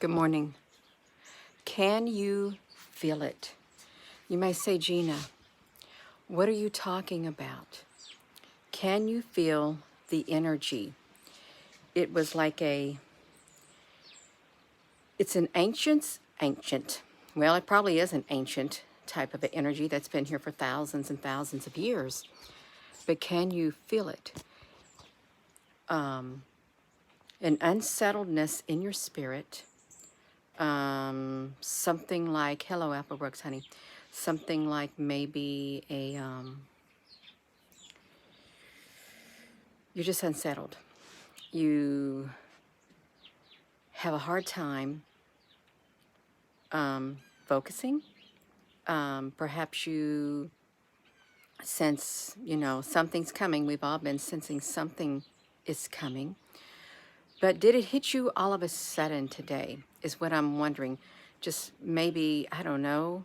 Good morning. Can you feel it? You may say, Gina, what are you talking about? Can you feel the energy? It was like it's an ancient, well, it probably is an ancient type of energy that's been here for thousands and thousands of years. But can you feel it? An unsettledness in your spirit. Something like, hello, Applebrooks, honey. Something like maybe you're just unsettled. You have a hard time focusing. Perhaps you sense, something's coming. We've all been sensing something is coming. But did it hit you all of a sudden today is what I'm wondering. Just maybe, I don't know,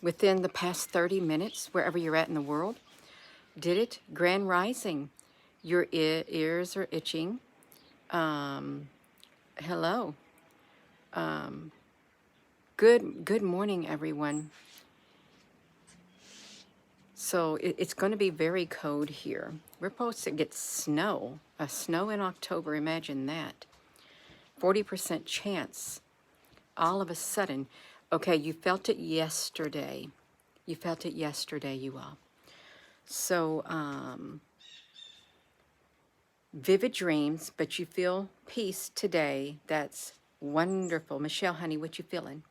within the past 30 minutes, wherever you're at in the world. Did it? Grand Rising. Your ears are itching. Hello. Good morning, everyone. So it's going to be very cold here. We're supposed to get snow. Snow in October, imagine that. 40% chance. All of a sudden. Okay, you felt it yesterday. You felt it yesterday, you all. So, vivid dreams, but you feel peace today. That's wonderful. Michelle, honey, what you feeling?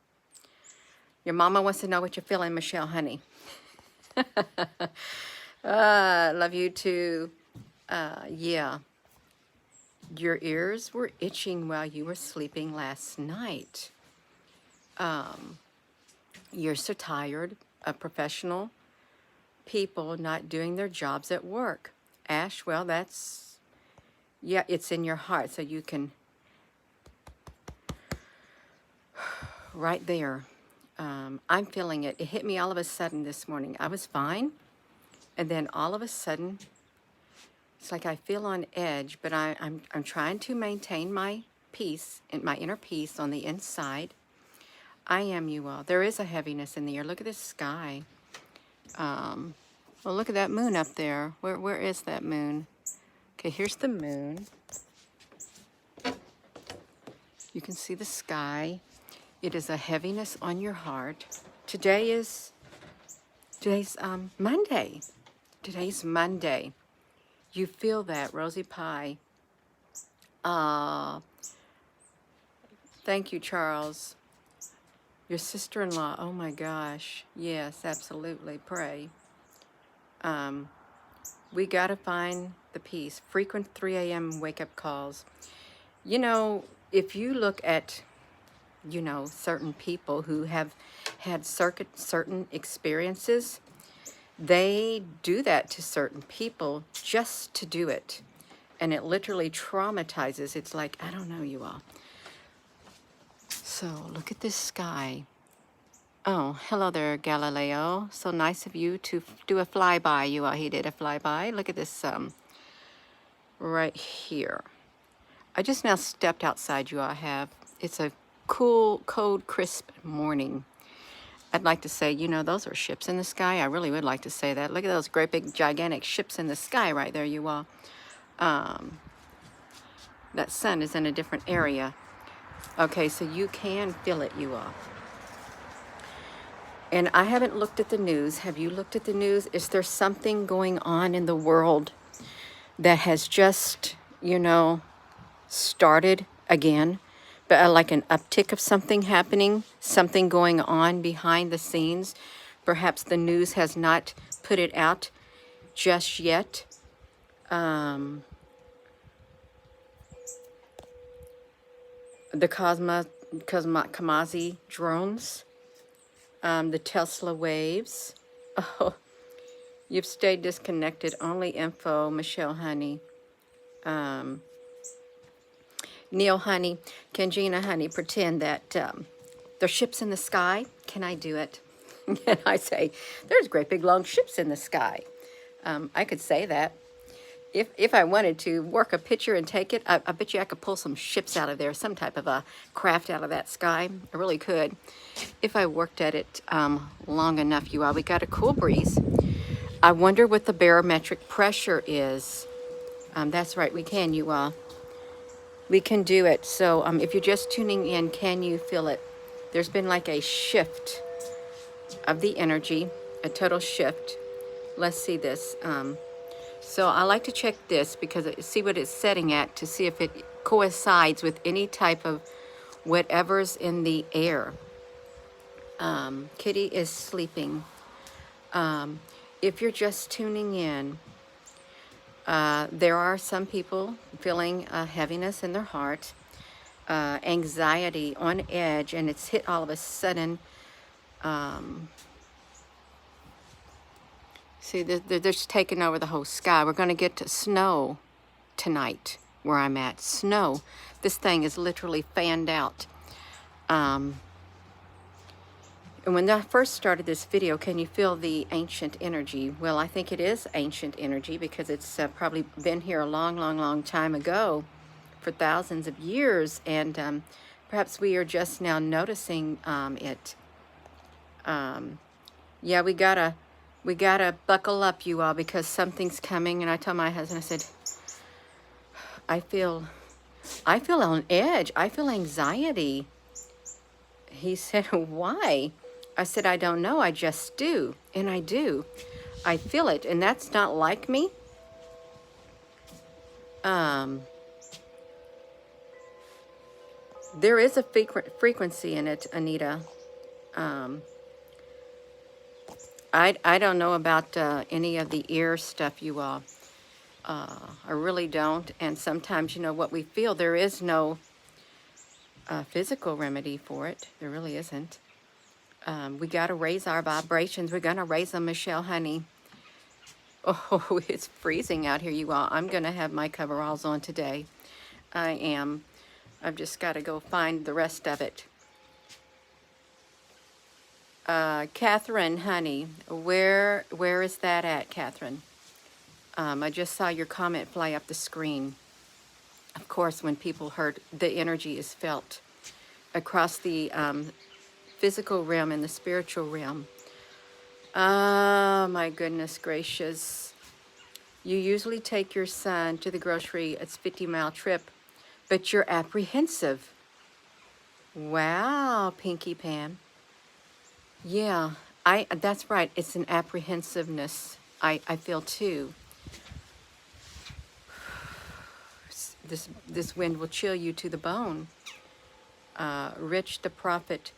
Your mama wants to know what you're feeling, Michelle, honey. Love you too. Yeah. Your ears were itching while you were sleeping last night. You're so tired of professional people not doing their jobs at work. Ash, well, that's, yeah, it's in your heart, so you can, right there. I'm feeling it. It hit me all of a sudden this morning. I was fine, and then all of a sudden, it's like I feel on edge, but I'm trying to maintain my peace and my inner peace on the inside. I am, you all. There is a heaviness in the air. Look at this sky. Well, look at that moon up there. Where is that moon? Okay, here's the moon. You can see the sky. It is a heaviness on your heart. Today's Monday. Today's Monday. You feel that, Rosie Pie. Thank you, Charles. Your sister-in-law. Oh my gosh. Yes, absolutely. Pray. We got to find the peace. Frequent 3 a.m. wake-up calls. You know, if you look at, certain people who have had certain experiences, they do that to certain people just to do it. And it literally traumatizes. It's like, I don't know, you all. So look at this sky. Oh, hello there, Galileo. So nice of you to do a flyby. You all, he did a flyby. Look at this right here. I just now stepped outside, you all have. It's a cool, cold, crisp morning. I'd like to say, those are ships in the sky. I really would like to say that. Look at those great big gigantic ships in the sky right there, you all. That sun is in a different area. Okay, so you can feel it, you all. And I haven't looked at the news. Have you looked at the news? Is there something going on in the world that has just, started again? But like an uptick of something happening, something going on behind the scenes. Perhaps the news has not put it out just yet. The Kamazi drones, the Tesla waves. Oh, you've stayed disconnected. Only info, Michelle, honey. Neil, honey, can Gina, honey, pretend that there's ships in the sky? Can I do it? And I say, there's great big long ships in the sky. I could say that. if I wanted to work a picture and take it, I bet you I could pull some ships out of there, some type of a craft out of that sky. I really could, if I worked at it long enough, you all. We got a cool breeze. I wonder what the barometric pressure is. That's right, we can, you all. We can do it. So if you're just tuning in, can you feel it? There's been like a shift of the energy, a total shift. Let's see this. So I like to check this because see what it's setting at to see if it coincides with any type of whatever's in the air. Kitty is sleeping. If you're just tuning in, there are some people feeling heaviness in their heart, anxiety, on edge, and it's hit all of a sudden. See, they're just taking over the whole sky. We're going to get to snow tonight where I'm at. Snow. This thing is literally fanned out. And when I first started this video, can you feel the ancient energy? Well, I think it is ancient energy because it's probably been here a long, long, long time ago for thousands of years. And perhaps we are just now noticing it. Yeah, we gotta buckle up, you all, because something's coming. And I told my husband, I said, I feel on edge. I feel anxiety. He said, why? I said, I don't know. I just do. And I do. I feel it. And that's not like me. There is a frequency in it, Anita. I don't know about any of the ear stuff, you all. I really don't. And sometimes, you know, what we feel, there is no physical remedy for it. There really isn't. We got to raise our vibrations. We're going to raise them, Michelle, honey. Oh, it's freezing out here, you all. I'm going to have my coveralls on today. I am. I've just got to go find the rest of it. Catherine, honey, where is that at, Catherine? I just saw your comment fly up the screen. Of course, when people heard, the energy is felt across the physical realm and the spiritual realm. Oh, my goodness gracious. You usually take your son to the grocery. It's a 50-mile trip, but you're apprehensive. Wow, Pinky Pam. Yeah, that's right. It's an apprehensiveness. I feel too. This wind will chill you to the bone. Rich the prophet,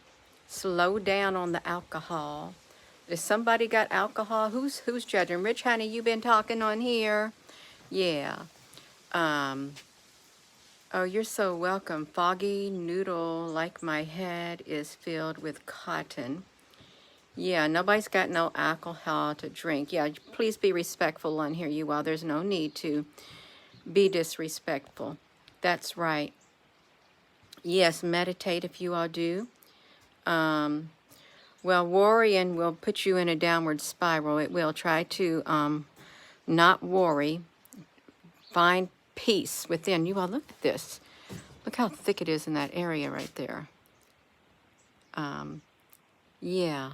slow down on the alcohol. If somebody got alcohol, who's judging? Rich, honey, you been talking on here? Yeah. Oh, you're so welcome. Foggy noodle like my head is filled with cotton. Yeah, nobody's got no alcohol to drink. Yeah, please be respectful on here, you all. There's no need to be disrespectful. That's right. Yes, meditate if you all do. Well, worrying will put you in a downward spiral. It will. Try to not worry. Find peace within. You all, look at this. Look how thick it is in that area right there. Yeah.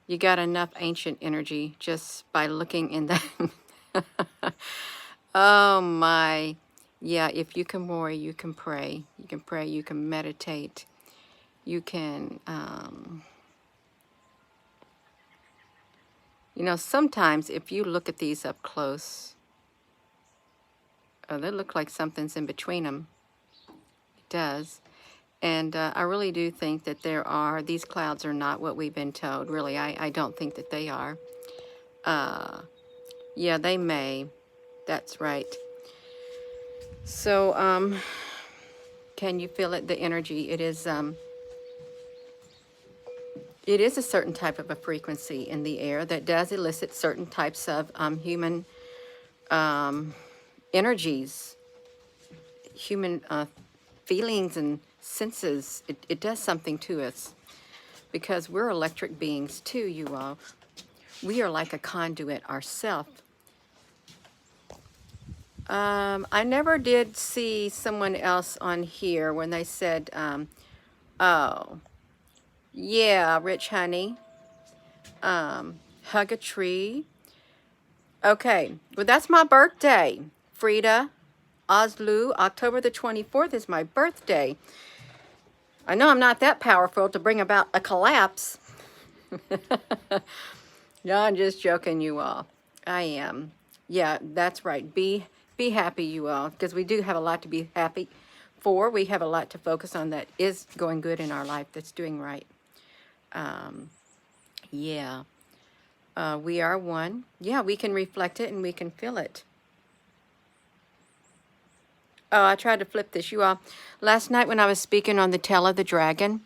You got enough ancient energy just by looking in that. Oh, my. Yeah, if you can worry, you can pray. You can pray, you can meditate. You can, you know, sometimes if you look at these up close, they look like something's in between them. It does. And I really do think that these clouds are not what we've been told. Really, I don't think that they are. Yeah, they may. That's right. So, can you feel it? The energy, it is a certain type of a frequency in the air that does elicit certain types of human energies, human feelings and senses. It does something to us because we're electric beings too, you all. We are like a conduit ourselves. I never did see someone else on here when they said, oh, yeah, Rich Honey, hug a tree. Okay, well, that's my birthday. Frida Oslu, October the 24th is my birthday. I know I'm not that powerful to bring about a collapse. No, I'm just joking, you all. I am. Yeah, that's right. Be happy, you all, because we do have a lot to be happy for. We have a lot to focus on that is going good in our life, that's doing right. Yeah. We are one. Yeah, we can reflect it and we can feel it. Oh, I tried to flip this, you all. Last night when I was speaking on the Tale of the Dragon,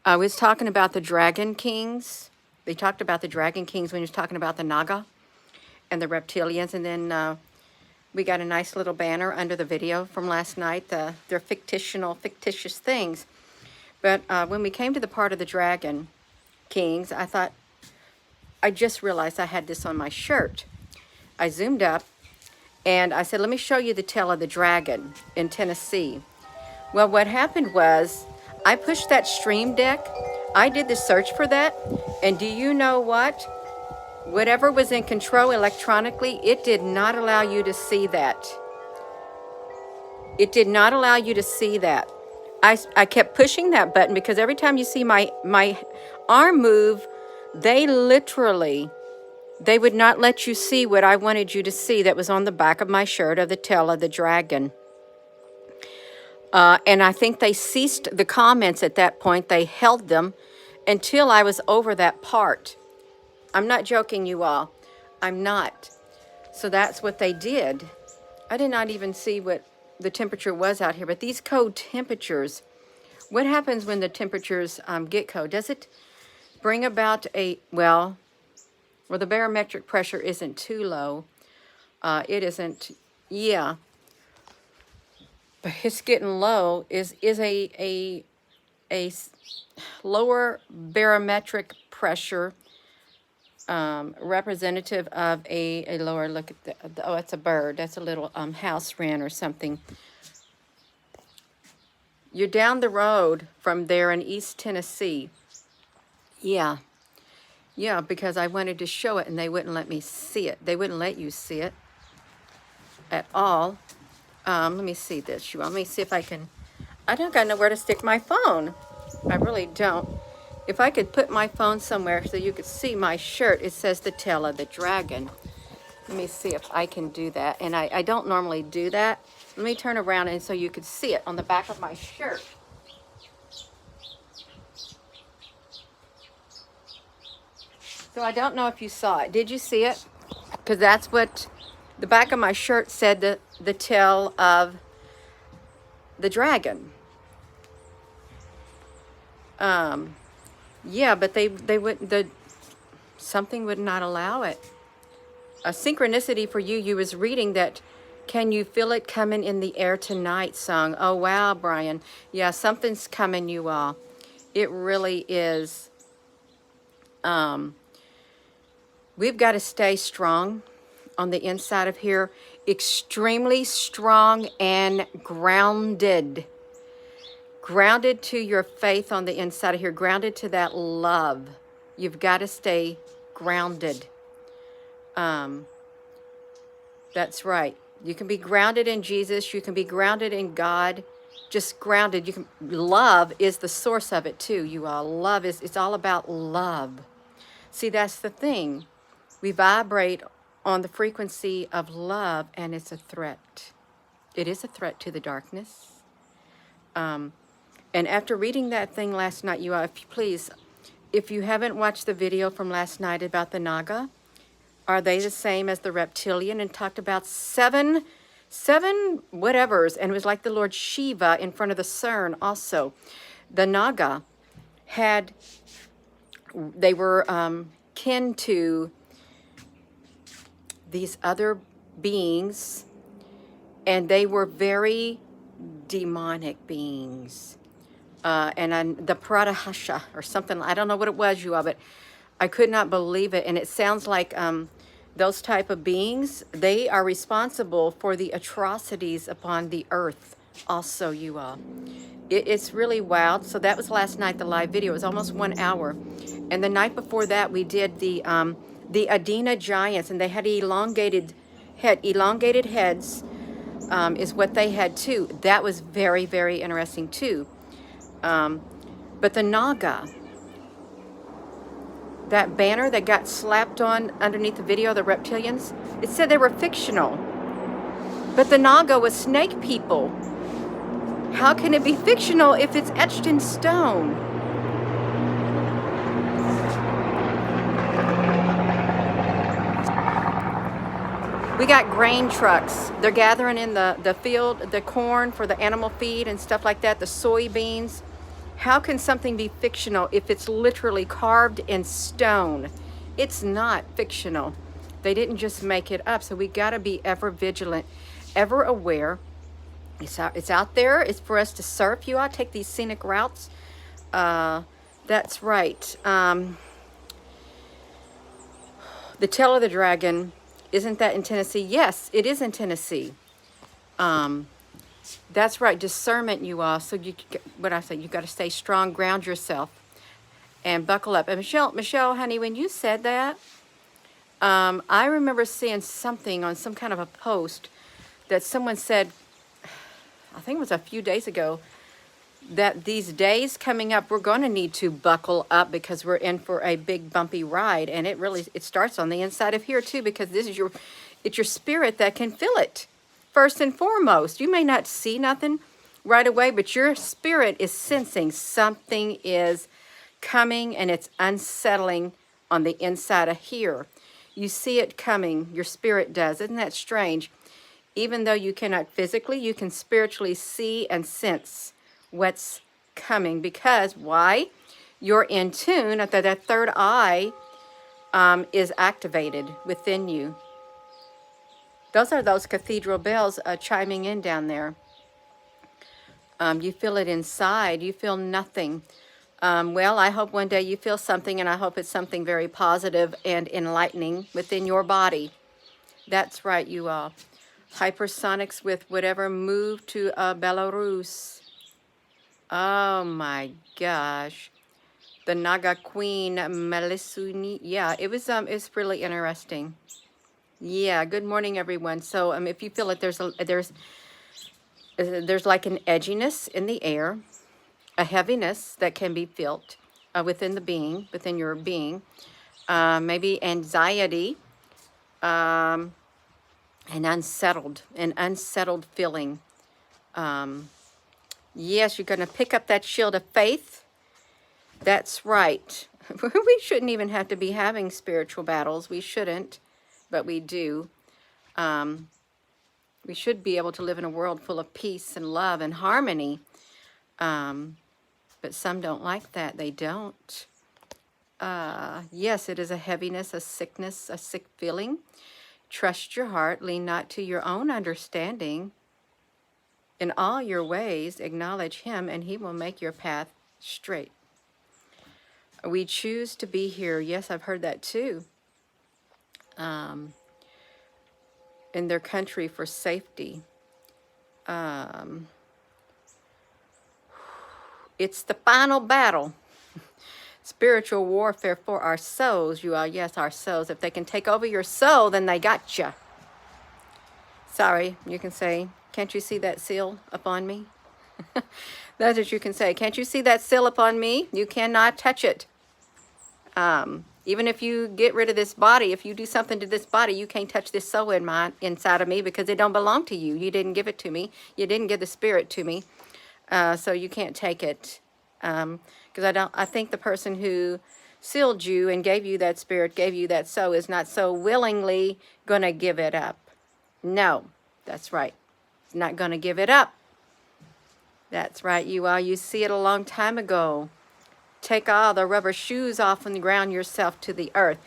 I was talking about the Dragon Kings. They talked about the Dragon Kings when he was talking about the Naga and the reptilians. And then we got a nice little banner under the video from last night. They're fictitious things. But when we came to the part of the Dragon Kings, I thought, I just realized I had this on my shirt. I zoomed up and I said, let me show you the tail of the dragon in Tennessee. Well, what happened was I pushed that stream deck. I did the search for that. And do you know what? Whatever was in control electronically, it did not allow you to see that. It did not allow you to see that. I kept pushing that button because every time you see my arm move, they would not let you see what I wanted you to see that was on the back of my shirt of the tail of the dragon. And I think they ceased the comments at that point. They held them until I was over that part. I'm not joking, you all. I'm not. So that's what they did. I did not even see what the temperature was out here, but these cold temperatures, what happens when the temperatures get cold? Does it bring about well, the barometric pressure isn't too low. It isn't, yeah. But it's getting low. Is a lower barometric pressure representative of a lower, look at the, oh, it's a bird. That's a little house wren or something. You're down the road from there in East Tennessee. Yeah. Yeah, because I wanted to show it and they wouldn't let me see it. They wouldn't let you see it at all. Let me see this. Let me see if I can. I don't got nowhere to stick my phone. I really don't. If I could put my phone somewhere so you could see my shirt, it says the tail of the dragon. Let me see if I can do that. And I don't normally do that. Let me turn around and so you could see it on the back of my shirt. So I don't know if you saw it. Did you see it? Because that's what the back of my shirt said, the tail of the dragon. Yeah, but they would, something would not allow it. A synchronicity for you. You was reading that, can you feel it coming in the air tonight song. Oh, wow, Brian. Yeah, something's coming, you all. It really is. We've got to stay strong on the inside of here. Extremely strong and grounded. Grounded to your faith on the inside of here. Grounded to that love. You've got to stay grounded. That's right. You can be grounded in Jesus. You can be grounded in God. Just grounded. You can. Love is the source of it too, you all. Love is, it's all about love. See, that's the thing. We vibrate on the frequency of love, and it's a threat. It is a threat to the darkness. And after reading that thing last night, you all, please, if you haven't watched the video from last night about the Naga, are they the same as the reptilian? And talked about seven whatevers, and it was like the Lord Shiva in front of the CERN also. The Naga they were kin to these other beings, and they were very demonic beings. And the Pradahasha or something, I don't know what it was, you all, but I could not believe it. And it sounds like Those type of beings, they are responsible for the atrocities upon the earth also, you all. It's really wild. So that was last night, the live video. It was almost 1 hour. And the night before that, we did the Adena giants, and they had elongated heads, is what they had too. That was very, very interesting too. But the Naga, that banner that got slapped on underneath the video, the reptilians, it said they were fictional. But the Naga was snake people. How can it be fictional if it's etched in stone? We got grain trucks. They're gathering in the field, the corn for the animal feed and stuff like that, the soybeans. How can something be fictional if it's literally carved in stone? It's not fictional. They didn't just make it up. So we got to be ever vigilant, ever aware. It's out there. It's for us to surf. You ought to take these scenic routes. That's right. The tail of the dragon, isn't that in Tennessee? Yes, it is in Tennessee. That's right. Discernment, you all. So you got to stay strong, ground yourself, and buckle up. And Michelle, honey, when you said that, I remember seeing something on some kind of a post that someone said, I think it was a few days ago, that these days coming up, we're going to need to buckle up because we're in for a big bumpy ride. And it starts on the inside of here too, because it's your spirit that can feel it. First and foremost, you may not see nothing right away, but your spirit is sensing something is coming, and it's unsettling on the inside of here. You see it coming, your spirit does. Isn't that strange? Even though you cannot physically, you can spiritually see and sense what's coming. Because why? You're in tune. That third eye is activated within you. Those are those cathedral bells chiming in down there. You feel it inside. You feel nothing. Well, I hope one day you feel something, and I hope it's something very positive and enlightening within your body. That's right, you all. Hypersonics with whatever moved to Belarus. Oh my gosh. The Naga Queen Melisuni. Yeah, it's really interesting. Yeah, good morning everyone. So if you feel it, there's like an edginess in the air, a heaviness that can be felt within your being, maybe anxiety, an unsettled feeling. Yes, you're going to pick up that shield of faith. That's right. We shouldn't even have to be having spiritual battles. We shouldn't, but we do. We should be able to live in a world full of peace and love and harmony. But some don't like that. They don't. Yes, it is a heaviness, a sickness, a sick feeling. Trust your heart. Lean not to your own understanding. In all your ways, acknowledge him, and he will make your path straight. We choose to be here. Yes, I've heard that too. In their country for safety. It's the final battle. Spiritual warfare for our souls, you are. Yes, our souls. If they can take over your soul, then they got you. Sorry, you can say, can't you see that seal upon me? That's what you can say. Can't you see that seal upon me? You cannot touch it. Even if you get rid of this body, if you do something to this body, you can't touch this soul inside of me, because it don't belong to you. You didn't give it to me. You didn't give the spirit to me. So you can't take it. Because I think the person who sealed you and gave you that spirit, gave you that soul, is not so willingly going to give it up. No, that's right. It's not going to give it up. That's right, you are. You see it a long time ago. Take all the rubber shoes off and ground yourself to the earth.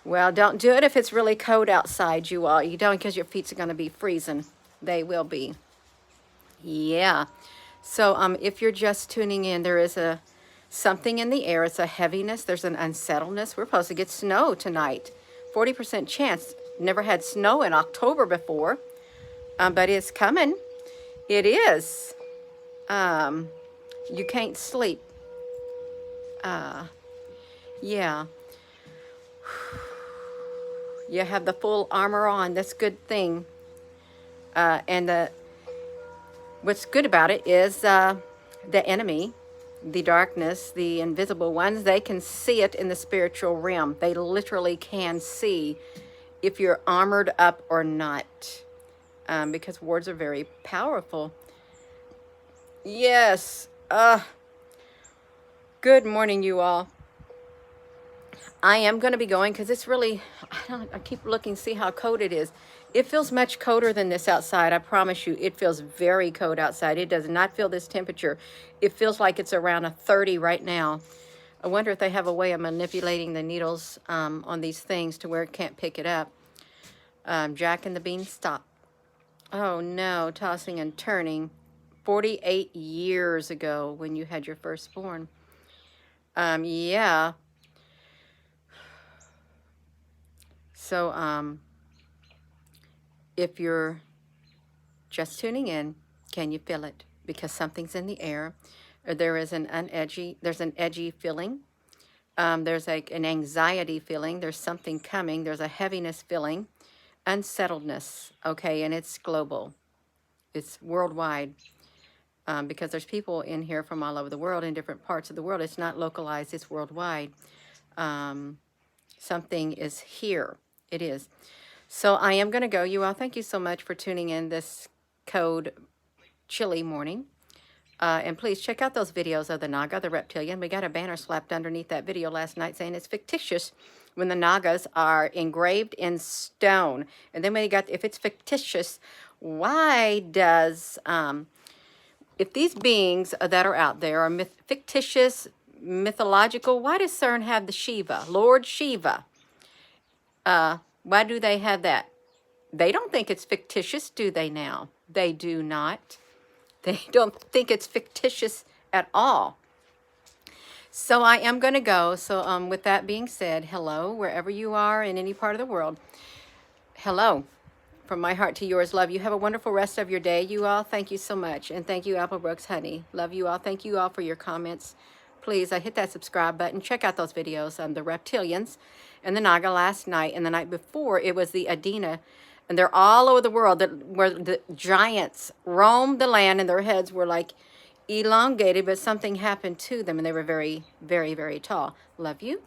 Well, don't do it if it's really cold outside, you all. You don't, because your feet are going to be freezing. They will be. Yeah. So if you're just tuning in, there is something in the air. It's a heaviness. There's an unsettledness. We're supposed to get snow tonight, 40% chance. Never had snow in October before, but it's coming. It is. You can't sleep. Yeah. You have the full armor on. That's a good thing. And what's good about it is the enemy, the darkness, the invisible ones, they can see it in the spiritual realm. They literally can see if you're armored up or not, because words are very powerful. Yes. Good morning, you all. I am going to be going because it's really, I keep looking, see how cold it is. It feels much colder than this outside. I promise you, it feels very cold outside. It does not feel this temperature. It feels like it's around a 30 right now. I wonder if they have a way of manipulating the needles on these things to where it can't pick it up. Jack and the Beanstalk. Oh no, tossing and turning. 48 years ago when you had your firstborn. Yeah. So, if you're just tuning in, can you feel it? Because something's in the air, or there's an edgy feeling. There's like an anxiety feeling. There's something coming. There's a heaviness feeling, unsettledness. Okay, and it's global. It's worldwide. Because there's people in here from all over the world, in different parts of the world. It's not localized. It's worldwide. Something is here. It is. So I am going to go. You all, thank you so much for tuning in this cold, chilly morning. And please check out those videos of the Naga, the reptilian. We got a banner slapped underneath that video last night saying it's fictitious when the Nagas are engraved in stone. And then we got, if it's fictitious, why does, if these beings that are out there are fictitious, mythological, why does CERN have the Shiva, Lord Shiva? Why do they have that? They don't think it's fictitious, do they now? They do not. They don't think it's fictitious at all. So I am going to go. So with that being said, hello, wherever you are in any part of the world. Hello. From my heart to yours, love you. Have a wonderful rest of your day, you all. Thank you so much. And thank you, Applebrooks Honey. Love you all. Thank you all for your comments. Please, hit that subscribe button. Check out those videos on the reptilians and the Naga last night. And the night before, it was the Adina. And they're all over the world where the giants roamed the land and their heads were like elongated, but something happened to them. And they were very, very, very tall. Love you.